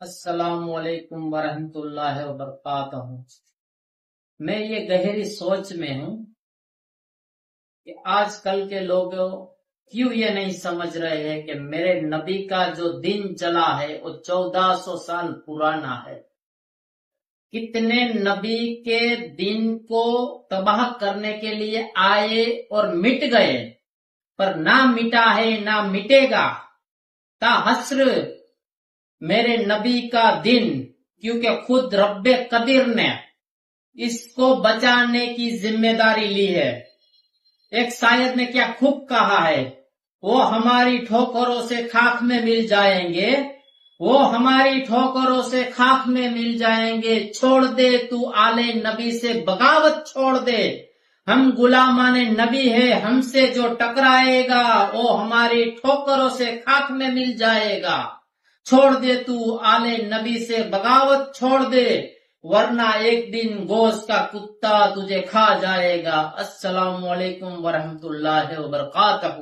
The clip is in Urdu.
السلام علیکم ورحمۃ اللہ وبرکاتہ۔ میں یہ گہری سوچ میں ہوں کہ آج کل کے لوگ کیوں یہ نہیں سمجھ رہے ہیں کہ میرے نبی کا جو دن چلا ہے وہ 1400 سال پرانا ہے۔ کتنے نبی کے دن کو تباہ کرنے کے لیے آئے اور مٹ گئے، پر نہ مٹا ہے نہ مٹے گا تا حسر میرے نبی کا دن، کیونکہ خود رب قدیر نے اس کو بچانے کی ذمہ داری لی ہے۔ ایک شاعر نے کیا خوب کہا ہے، وہ ہماری ٹھوکروں سے خاک میں مل جائیں گے، وہ ہماری ٹھوکروں سے خاک میں مل جائیں گے، چھوڑ دے تو آل نبی سے بغاوت چھوڑ دے، ہم غلامان نبی ہے، ہم سے جو ٹکرائے گا وہ ہماری ٹھوکروں سے خاک میں مل جائے گا۔ چھوڑ دے تو آل نبی سے بغاوت چھوڑ دے، ورنہ ایک دن گوشت کا کتا تجھے کھا جائے گا۔ السلام علیکم ورحمۃ اللہ وبرکاتہ۔